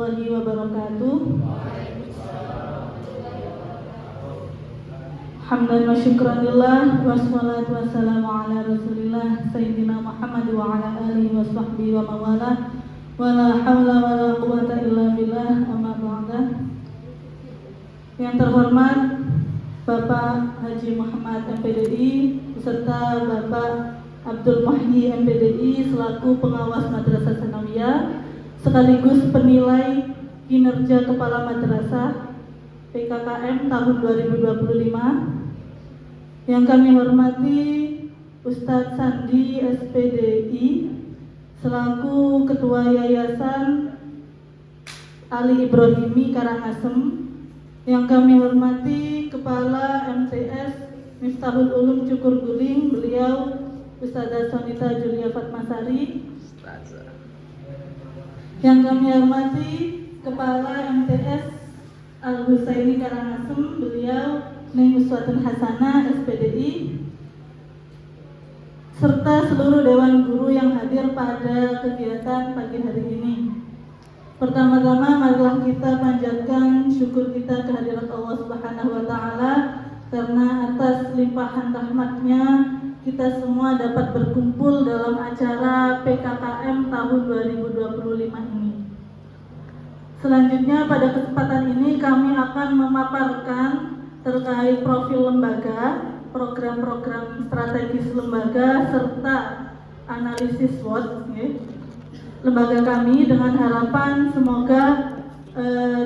warahmatullahi wabarakatuh. Hamdan wa syukran lillah wassalatu wassalamu ala rasulillah sayyidina Muhammad wa ala alihi wa sahbihi wa mawalah wa la hawla wa la quwata illa billah amma ba'da. Yang terhormat Bapak Haji Muhammad MPDI beserta Bapak Abdul Muhyi MPDI selaku pengawas Madrasah Tsanawiyah sekaligus penilai kinerja Kepala Madrasah PKKM tahun 2025. Yang kami hormati Ustadz Sandi SPDI selaku Ketua Yayasan Ali Ibrahimi Karangasem. Yang kami hormati Kepala MTS Miftahul Ulum Cukur Guling, beliau Ustazah Sonita Julia Fatmasari. Yang kami hormati Kepala MTS Al-Husaini Karangasem, beliau Neng Uswatun Hasanah SPDI, serta seluruh Dewan Guru yang hadir pada kegiatan pagi hari ini. Pertama-tama marilah kita panjatkan syukur kita kehadirat Allah Subhanahu wa Ta'ala karena atas limpahan rahmat-Nya kita semua dapat berkumpul dalam acara PKKM tahun 2025 ini. Selanjutnya pada kesempatan ini kami akan memaparkan terkait profil lembaga, program-program strategis lembaga, serta analisis SWOT lembaga kami dengan harapan semoga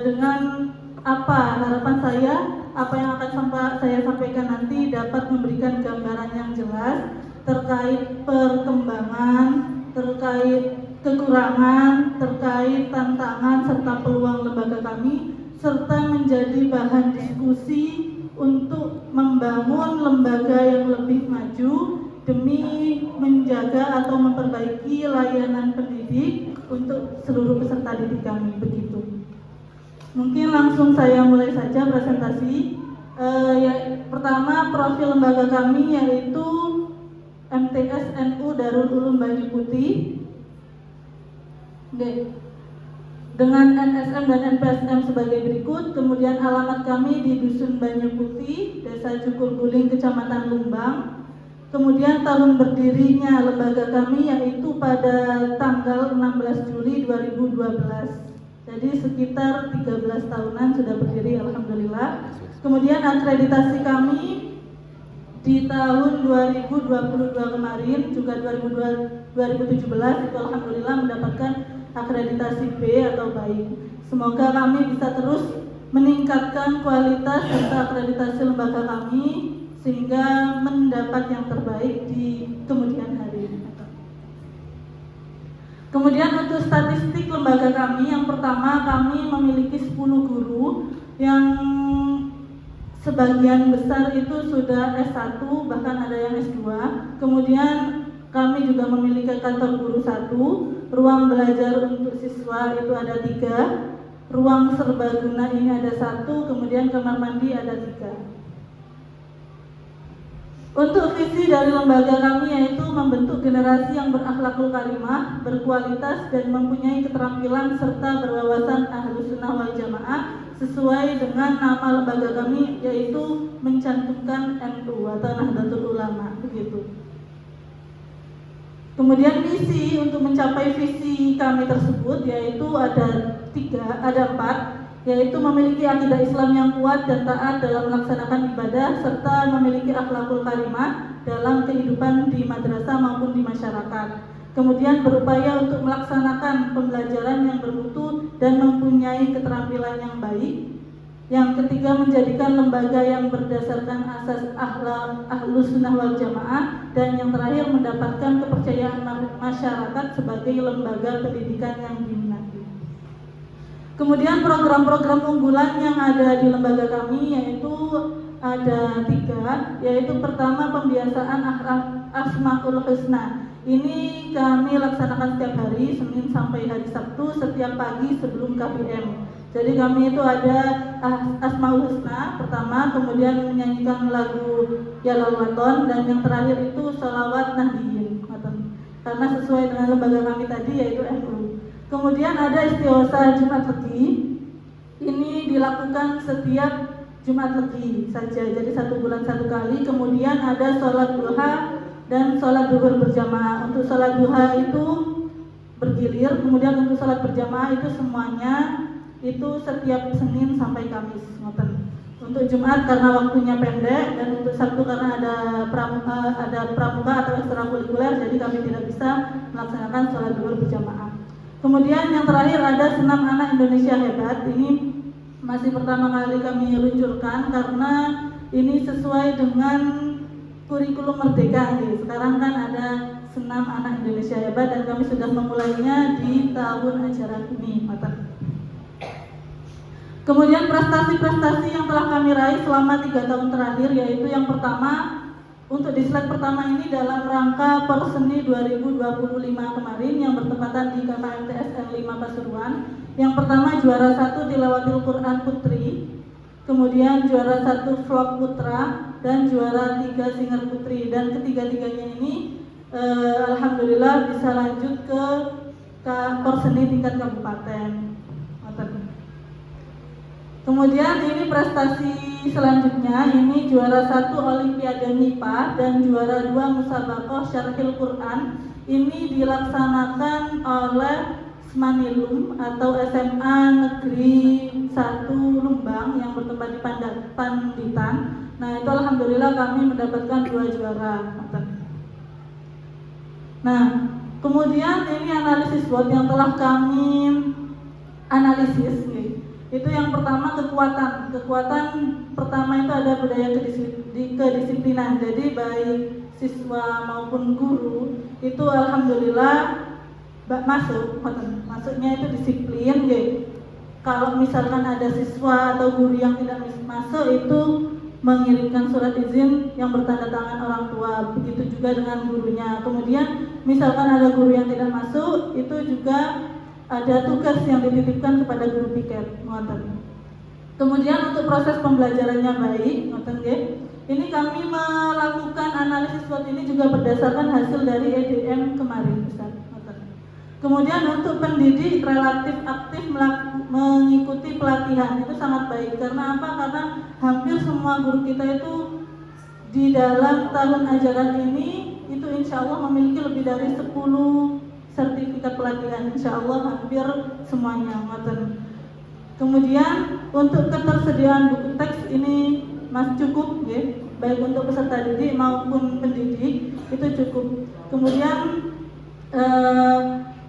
dengan harapan saya, apa yang akan saya sampaikan nanti dapat memberikan gambaran yang jelas terkait perkembangan, terkait kekurangan, terkait tantangan serta peluang lembaga kami, serta menjadi bahan diskusi untuk membangun lembaga yang lebih maju demi menjaga atau memperbaiki layanan pendidik untuk seluruh peserta didik kami. Begitu. Mungkin langsung saya mulai saja presentasi. Pertama, profil lembaga kami yaitu MTS NU Darul Ulum Banyu Putih. Dengan NSM dan NPSM sebagai berikut. Kemudian alamat kami di Dusun Banyu Putih, Desa Cukur Guling, Kecamatan Lumbang. Kemudian tahun berdirinya lembaga kami yaitu pada tanggal 16 Juli 2012. Jadi sekitar 13 tahunan sudah berdiri, alhamdulillah. Kemudian akreditasi kami di tahun 2022 kemarin, juga 2017 itu alhamdulillah mendapatkan akreditasi B atau baik. Semoga kami bisa terus meningkatkan kualitas serta akreditasi lembaga kami sehingga mendapat yang terbaik di kemudian hari. Kemudian untuk statistik lembaga kami, yang pertama kami memiliki 10 guru yang sebagian besar itu sudah S1, bahkan ada yang S2. Kemudian kami juga memiliki kantor guru 1, ruang belajar untuk siswa itu ada 3, ruang serbaguna ini ada 1, kemudian kamar mandi ada 3. Untuk visi dari lembaga kami yaitu membentuk generasi yang berakhlakul karimah, berkualitas dan mempunyai keterampilan serta berwawasan Ahlus Sunnah wal Jamaah sesuai dengan nama lembaga kami yaitu mencantumkan NU atau Nahdlatul Ulama, begitu. Kemudian misi untuk mencapai visi kami tersebut yaitu ada 4, yaitu memiliki akidah Islam yang kuat dan taat dalam melaksanakan ibadah serta memiliki akhlakul karimah dalam kehidupan di madrasah maupun di masyarakat. Kemudian berupaya untuk melaksanakan pembelajaran yang bermutu dan mempunyai keterampilan yang baik. Yang ketiga, menjadikan lembaga yang berdasarkan asas Ahlus Sunnah wal Jamaah. Dan yang terakhir, mendapatkan kepercayaan masyarakat sebagai lembaga pendidikan yang diminati. Kemudian program-program unggulan yang ada di lembaga kami yaitu ada 3, yaitu pertama pembiasaan Asmaul Husna. Ini kami laksanakan setiap hari, Senin sampai hari Sabtu, setiap pagi sebelum KPM. Jadi kami itu ada Asmaul Husna pertama, kemudian menyanyikan lagu Yalal Waton, dan yang terakhir itu Sholawat Nahdiyin. Karena sesuai dengan lembaga kami tadi yaitu NU. Kemudian ada istighosa Jumat Legi. Ini dilakukan setiap Jumat Legi saja, jadi 1 bulan 1 kali. Kemudian ada sholat duha dan sholat duhur berjamaah. Untuk sholat duha itu bergilir, kemudian untuk sholat berjamaah itu semuanya itu setiap Senin sampai Kamis. Untuk Jumat karena waktunya pendek, dan untuk Sabtu karena ada pramuka atau ekstrakurikuler, jadi kami tidak bisa melaksanakan sholat duhur berjamaah. Kemudian yang terakhir ada senam anak Indonesia hebat. Ini masih pertama kali kami luncurkan karena ini sesuai dengan kurikulum Merdeka. Sekarang kan ada senam anak Indonesia hebat dan kami sudah memulainya di tahun ajaran ini. Kemudian prestasi-prestasi yang telah kami raih selama 3 tahun terakhir, yaitu yang pertama, untuk di slide pertama ini dalam rangka Perseni 2025 kemarin yang bertepatan di KKMTSN 5 Pasuruan. Yang pertama juara 1 Tilawatil Quran Putri, kemudian juara 1 Vlog Putra, dan juara 3 Singer Putri. Dan ketiga-tiganya ini alhamdulillah bisa lanjut ke Perseni tingkat kabupaten. Kemudian ini prestasi selanjutnya, ini juara 1 Olimpiade MIPA dan juara 2 Musabaqah Syarhil Quran. Ini dilaksanakan oleh Smanilum atau SMA Negeri 1 Lumbang yang bertempat di Panditan. Nah, itu alhamdulillah kami mendapatkan 2 juara. Nah, kemudian ini analisis SWOT yang telah kami analisis nih. Itu yang pertama kekuatan pertama itu ada budaya kedisiplinan. Jadi baik siswa maupun guru itu alhamdulillah masuknya itu disiplin gitu. Kalau misalkan ada siswa atau guru yang tidak masuk, itu mengirimkan surat izin yang bertanda tangan orang tua. Begitu juga dengan gurunya. Kemudian misalkan ada guru yang tidak masuk, itu juga ada tugas yang dititipkan kepada guru piket. Kemudian untuk proses pembelajarannya baik, ini kami melakukan analisis SWOT ini juga berdasarkan hasil dari EDM kemarin, Ustaz. Kemudian untuk pendidik relatif aktif mengikuti pelatihan, itu sangat baik. Karena apa? Karena hampir semua guru kita itu di dalam tahun ajaran ini itu insya Allah memiliki lebih dari 10 sertifikat pelatihan, insya Allah hampir semuanya. Kemudian untuk ketersediaan buku teks ini masih cukup, ya, baik untuk peserta didik maupun pendidik itu cukup. Kemudian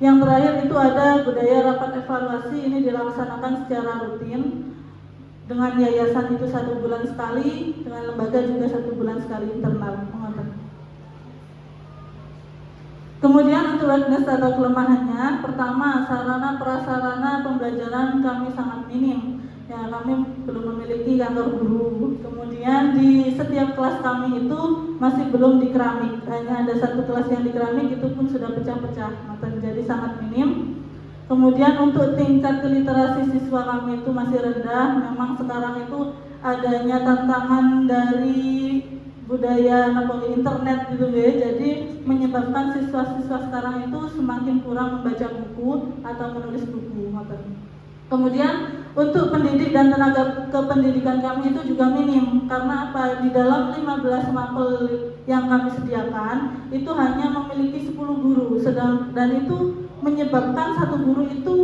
yang terakhir itu ada budaya rapat evaluasi, ini dilaksanakan secara rutin dengan yayasan itu 1 bulan sekali, dengan lembaga juga 1 bulan sekali internal. Kemudian untuk weakness atau kelemahannya, pertama sarana prasarana pembelajaran kami sangat minim. Ya, kami belum memiliki kantor guru. Kemudian di setiap kelas kami itu masih belum di keramik. Hanya ada 1 kelas yang di keramik, itu pun sudah pecah-pecah. Jadi sangat minim. Kemudian untuk tingkat literasi siswa kami itu masih rendah. Memang sekarang itu adanya tantangan dari budaya internet gitu ya, jadi menyebabkan siswa-siswa sekarang itu semakin kurang membaca buku atau menulis buku. Kemudian untuk pendidik dan tenaga kependidikan kami itu juga minim. Karena apa? Di dalam 15 mapel yang kami sediakan itu hanya memiliki 10 guru, dan itu menyebabkan 1 guru itu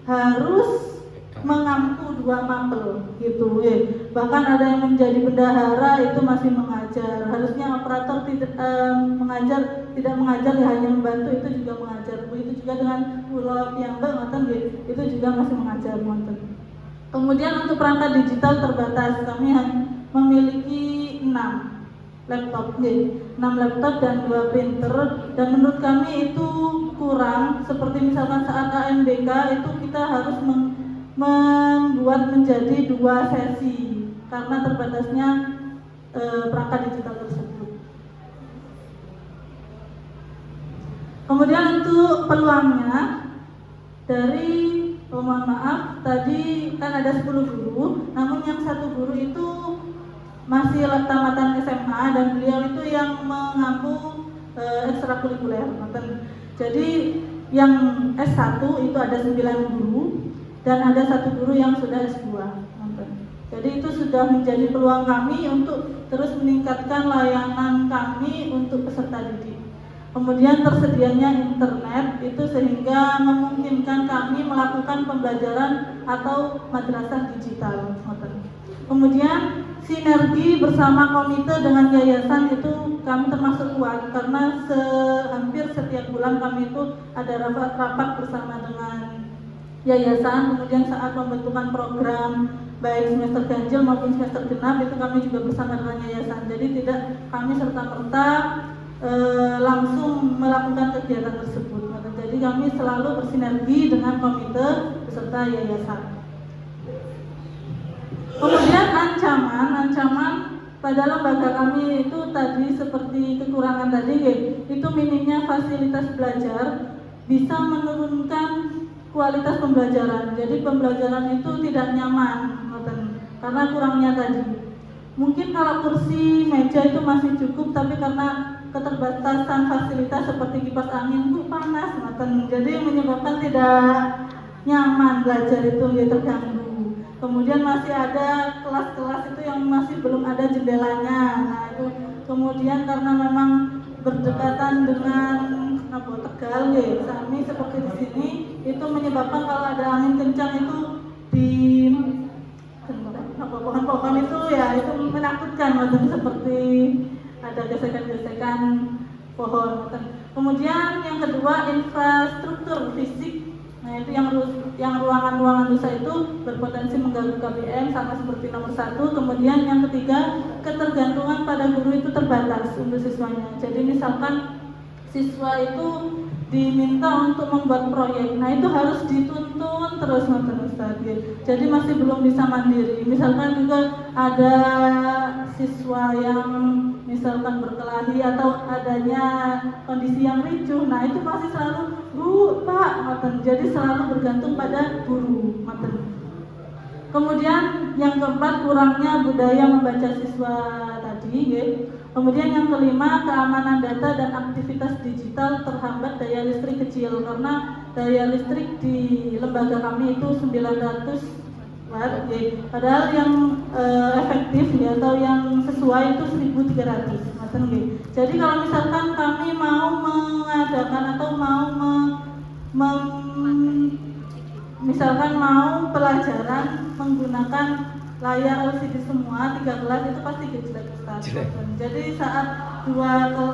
harus mengampu 2 mapel gitu ya. Bahkan ada yang menjadi bendahara itu masih mengajar. Harusnya operator tidak mengajar, ya hanya membantu, itu juga mengajar. Begitu juga dengan pulau piyambak itu juga masih mengajar. Kemudian untuk perangkat digital terbatas, kami memiliki 6 laptop, 6 laptop dan 2 printer, dan menurut kami itu kurang. Seperti misalkan saat AMBK itu kita harus membuat menjadi 2 sesi karena terbatasnya perangkat digital tersebut. Kemudian untuk peluangnya, dari mohon maaf tadi kan ada 10 guru, namun yang 1 guru itu masih tamatan SMA dan beliau itu yang mengampu ekstrakurikuler. Jadi yang S1 itu ada 9 guru dan ada 1 guru yang sudah S2. Jadi itu sudah menjadi peluang kami untuk terus meningkatkan layanan kami untuk peserta didik. Kemudian tersedianya internet itu sehingga memungkinkan kami melakukan pembelajaran atau madrasah digital. Kemudian sinergi bersama komite dengan yayasan itu kami termasuk kuat karena hampir setiap bulan kami itu ada rapat bersama dengan yayasan. Kemudian saat pembentukan program baik semester ganjil maupun semester genap itu kami juga bersama dengan yayasan. Jadi tidak kami serta-merta langsung melakukan kegiatan tersebut. Jadi kami selalu bersinergi dengan komite beserta yayasan. Kemudian ancaman pada lembaga kami itu tadi seperti kekurangan tadi, itu minimnya fasilitas belajar bisa menurunkan kualitas pembelajaran. Jadi pembelajaran itu tidak nyaman karena kurangnya tadi. Mungkin kalau kursi meja itu masih cukup, tapi karena keterbatasan fasilitas seperti kipas angin itu panas, jadi menyebabkan tidak nyaman belajar itu terganggu. Kemudian masih ada kelas-kelas itu yang masih belum ada jendelanya. Nah itu kemudian karena memang berdekatan dengan Tegal, kami seperti di sini itu menyebabkan kalau ada angin kencang itu di pohon-pohon itu ya itu menakutkan, seperti ada gesekan-gesekan pohon. Kemudian yang kedua infrastruktur fisik. Nah itu yang ruangan-ruangan dosa itu berpotensi mengganggu KBM sama seperti nomor 1. Kemudian yang ketiga ketergantungan pada guru itu terbatas untuk siswanya. Jadi misalkan siswa itu diminta untuk membuat proyek, nah itu harus dituntun terus Ustaz. Jadi masih belum bisa mandiri. Misalkan juga ada siswa yang misalkan berkelahi atau adanya kondisi yang ricuh, nah itu masih selalu Bu, Pak, jadi selalu bergantung pada guru. Kemudian yang keempat kurangnya budaya membaca siswa tadi. Kemudian yang kelima keamanan data dan aktivitas digital terhambat daya listrik kecil karena daya listrik di lembaga kami itu 900 watt, padahal yang efektif atau yang sesuai itu 1300. Jadi kalau misalkan kami mau mengadakan atau misalkan mau pelajaran menggunakan layar LCD semua 3 kelas itu pasti gejlek Ustaz. Jadi saat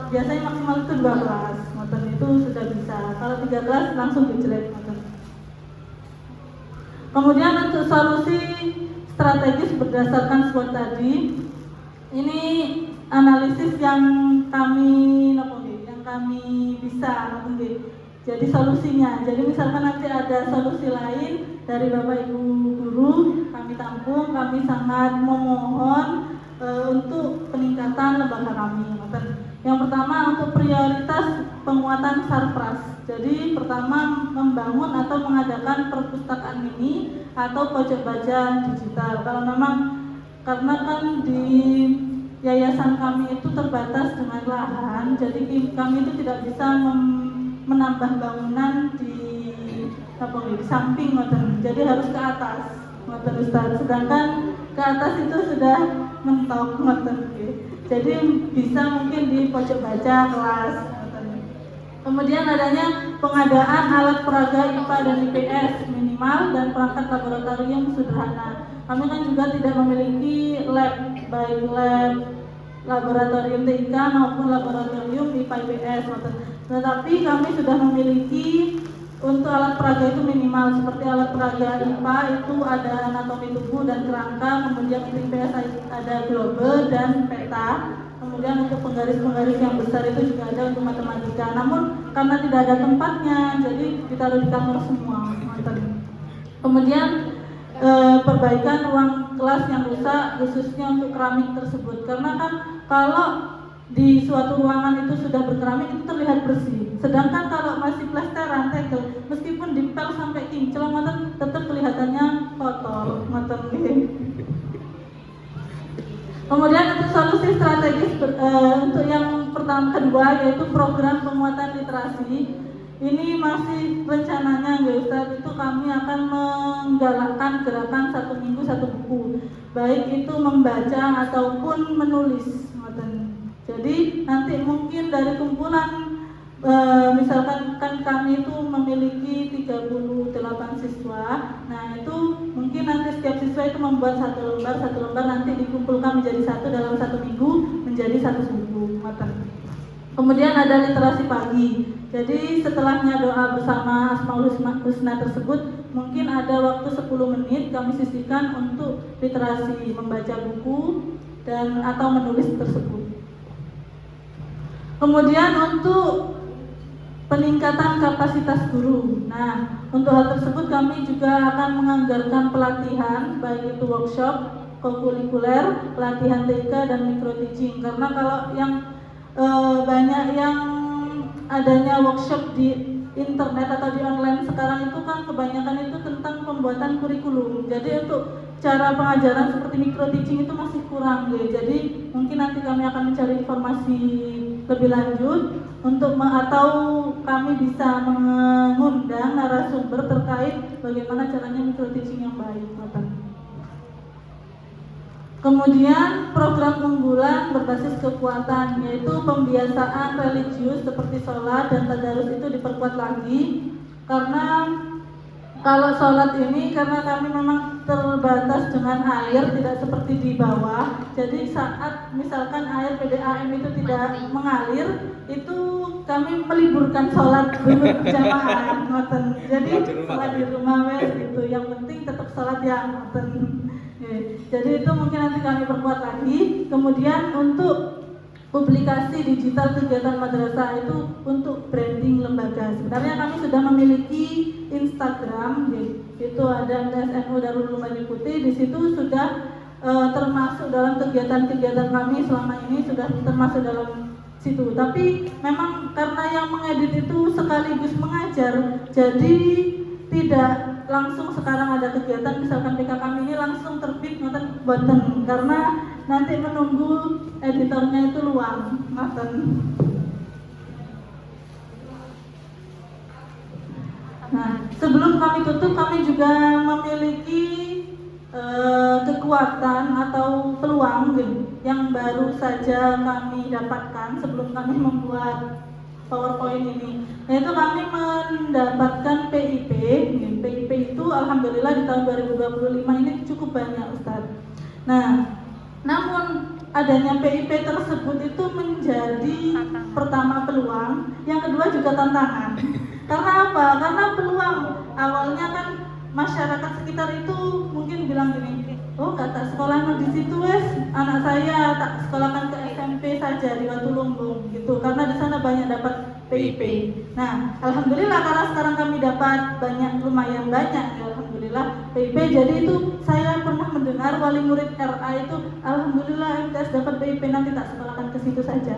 biasanya maksimal itu 2 kelas, itu sudah bisa. Kalau 3 kelas langsung gejlek. Kemudian untuk solusi strategis berdasarkan SWOT tadi, ini analisis yang kami bisa. Jadi solusinya, jadi misalkan nanti ada solusi lain dari Bapak Ibu guru, kami tampung, kami sangat memohon untuk peningkatan lembaga kami. Yang pertama untuk prioritas penguatan Sarpras. Jadi pertama membangun atau mengadakan perpustakaan mini atau pojok baca digital. Kalau memang karena kan di yayasan kami itu terbatas dengan lahan, jadi kami itu tidak bisa menambah bangunan di samping, jadi harus ke atas, Ustaz. Sedangkan ke atas itu sudah mentok, jadi bisa mungkin di pojok baca kelas. Kemudian adanya pengadaan alat peraga IPA dan IPS minimal dan perangkat laboratorium sederhana. Kami kan juga tidak memiliki lab, baik lab laboratorium TIK maupun laboratorium IPA IPS. Tetapi kami sudah memiliki untuk alat peraga itu minimal, seperti alat peraga IPA itu ada anatomi tubuh dan kerangka, kemudian untuk IPS ada globe dan peta. Kemudian untuk penggaris-penggaris yang besar itu juga ada untuk matematika. Namun karena tidak ada tempatnya, jadi ditaruh di kamar semua. Kemudian perbaikan ruang kelas yang rusak khususnya untuk keramik tersebut. Karena kan kalau di suatu ruangan itu sudah berkeramik itu terlihat bersih. Sedangkan kalau masih plesteran tegel, meskipun dipel sampai kinclong, tetap kelihatannya kotor. Kemudian untuk solusi strategis untuk yang kedua yaitu program penguatan literasi. ini masih rencananya ya Ustaz, itu kami akan menggalakkan gerakan 1 minggu 1 buku, baik itu membaca ataupun menulis. Jadi nanti mungkin dari kumpulan misalkan kan kami itu memiliki 38 siswa. Nah itu mungkin nanti setiap siswa itu membuat satu lembar nanti dikumpulkan menjadi satu dalam 1 minggu menjadi 1 buku. Kemudian ada literasi pagi. Jadi setelahnya doa bersama Asmaul Husna tersebut, mungkin ada waktu 10 menit kami sisihkan untuk literasi, membaca buku dan atau menulis tersebut. Kemudian untuk peningkatan kapasitas guru. Nah, untuk hal tersebut kami juga akan menganggarkan pelatihan, baik itu workshop, kokurikuler, pelatihan TK dan micro teaching. Karena kalau yang banyak yang adanya workshop di internet atau di online sekarang itu kan kebanyakan itu tentang pembuatan kurikulum. Jadi untuk cara pengajaran seperti micro teaching itu masih kurang ya. Jadi mungkin nanti kami akan mencari informasi lebih lanjut untuk atau kami bisa mengundang narasumber terkait bagaimana caranya micro teaching yang baik. Kemudian program unggulan berbasis kekuatan, yaitu pembiasaan religius seperti sholat dan tadarus itu diperkuat lagi. Karena kalau sholat ini karena kami memang terbatas dengan air, tidak seperti di bawah. Jadi saat misalkan air PDAM itu tidak mengalir, itu kami meliburkan sholat dulu berjamaah. Jadi sholat di rumah gitu. Yang penting tetap sholat ya. Jadi itu mungkin nanti kami perkuat lagi. Kemudian untuk publikasi digital kegiatan madrasah itu untuk branding lembaga. Sebenarnya kami sudah memiliki Instagram, itu ada SNU Darul Ulum Putih. Di situ sudah termasuk dalam kegiatan-kegiatan kami selama ini, sudah termasuk dalam situ. Tapi memang karena yang mengedit itu sekaligus mengajar, jadi tidak langsung sekarang ada kegiatan misalkan PK kami ini langsung terbit boten, karena nanti menunggu editornya itu luang. Nah, sebelum kami tutup, kami juga memiliki kekuatan atau peluang yang baru saja kami dapatkan sebelum kami membuat PowerPoint ini, yaitu kami mendapatkan PIP. PIP itu alhamdulillah di tahun 2025 ini cukup banyak Ustaz. Nah, namun adanya PIP tersebut itu menjadi pertama peluang, yang kedua juga tantangan. Karena apa? Karena peluang awalnya kan masyarakat sekitar itu mungkin bilang gini, oh kata sekolah di situ wes, anak saya tak sekolahkan ke SMP saja di Watu Lumbung gitu, karena di sana banyak dapat PIP. Nah, alhamdulillah karena sekarang kami dapat lumayan banyak ya, alhamdulillah PIP. Jadi itu saya pernah mendengar wali murid RA itu, alhamdulillah MTS dapat PIP, nanti tak sekolahkan ke situ saja.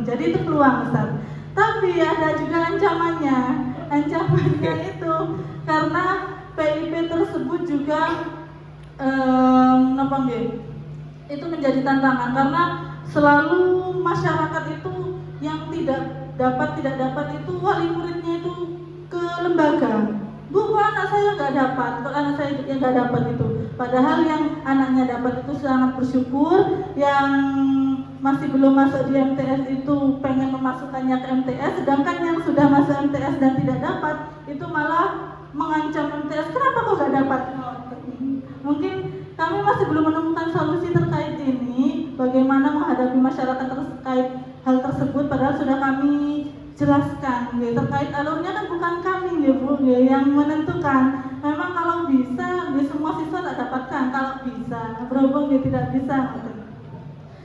Jadi itu peluang Ustaz. Tapi ada juga ancamannya itu karena PIP tersebut juga itu menjadi tantangan karena selalu masyarakat itu yang tidak dapat itu wali muridnya itu ke lembaga. Bu, kok anak saya nggak dapat? Kok anak saya yang nggak dapat itu? Padahal yang anaknya dapat itu sangat bersyukur. Yang masih belum masuk di MTS itu pengen memasukkannya ke MTS, sedangkan yang sudah masuk MTS dan tidak dapat itu malah mengancam MTS. Kenapa kok nggak dapat? Mungkin kami masih belum menemukan solusi terkait ini, bagaimana menghadapi masyarakat terkait hal tersebut, padahal sudah kami jelaskan ya, terkait alurnya kan bukan kami ya Bu ya, yang menentukan. Memang kalau bisa ya, semua siswa tak dapatkan, kalau bisa berhubung ya tidak bisa.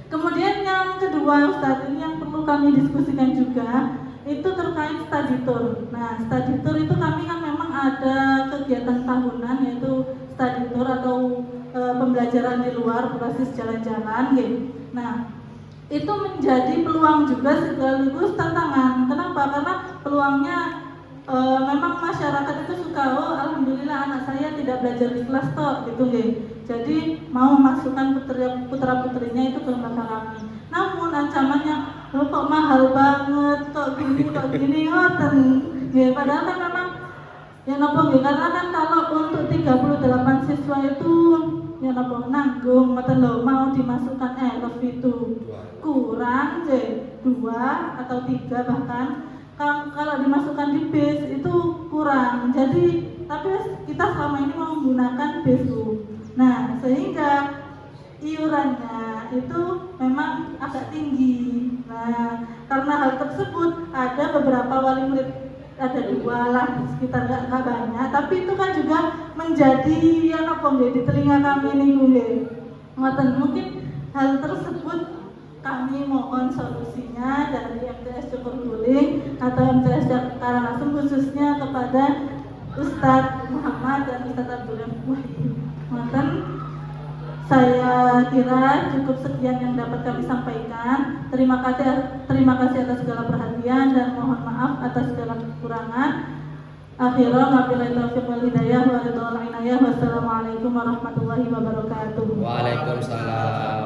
Kemudian yang kedua Ustaz, ini yang perlu kami diskusikan juga, itu terkait study tour. Nah, study tour itu kami kan memang ada kegiatan tahunan, yaitu study tour atau pembelajaran di luar berbasis jalan-jalan gitu. Nah, itu menjadi peluang juga sekaligus tantangan. Kenapa? Karena peluangnya memang masyarakat itu suka, oh alhamdulillah anak saya tidak belajar di kelas toh gitu gitu. Jadi mau memasukkan putra-putrinya itu ke lembaga kami. Namun ancamannya, oh, kok mahal banget, kok gini, Ya, padahal kan memang ya nopo nggih, karena kan kalau untuk 38 siswa itu ya nopo nanggung mboten lho, mau dimasukkan elef itu kurang dua atau tiga bahkan kalau dimasukkan di bis itu kurang. Jadi tapi kita selama ini mau menggunakan bis Bu. Nah, sehingga iurannya itu memang agak tinggi. Nah, karena hal tersebut ada beberapa wali murid, ada dua lah sekitar nggak banyak, tapi itu kan juga menjadi apa di telinga kami nih mungkin hal tersebut kami mohon solusinya dari MTS Cukur Guling atau MTS Karangasem khususnya kepada Ustadz Muhammad dan Ustadz Abdul Wahid. Saya kira cukup sekian yang dapat kami sampaikan. Terima kasih atas segala perhatian dan mohon maaf atas segala kekurangan. Akhirnya wabillahi taufiq wal hidayah wa ridwan inayah. Wassalamualaikum warahmatullahi wabarakatuh. Waalaikumsalam.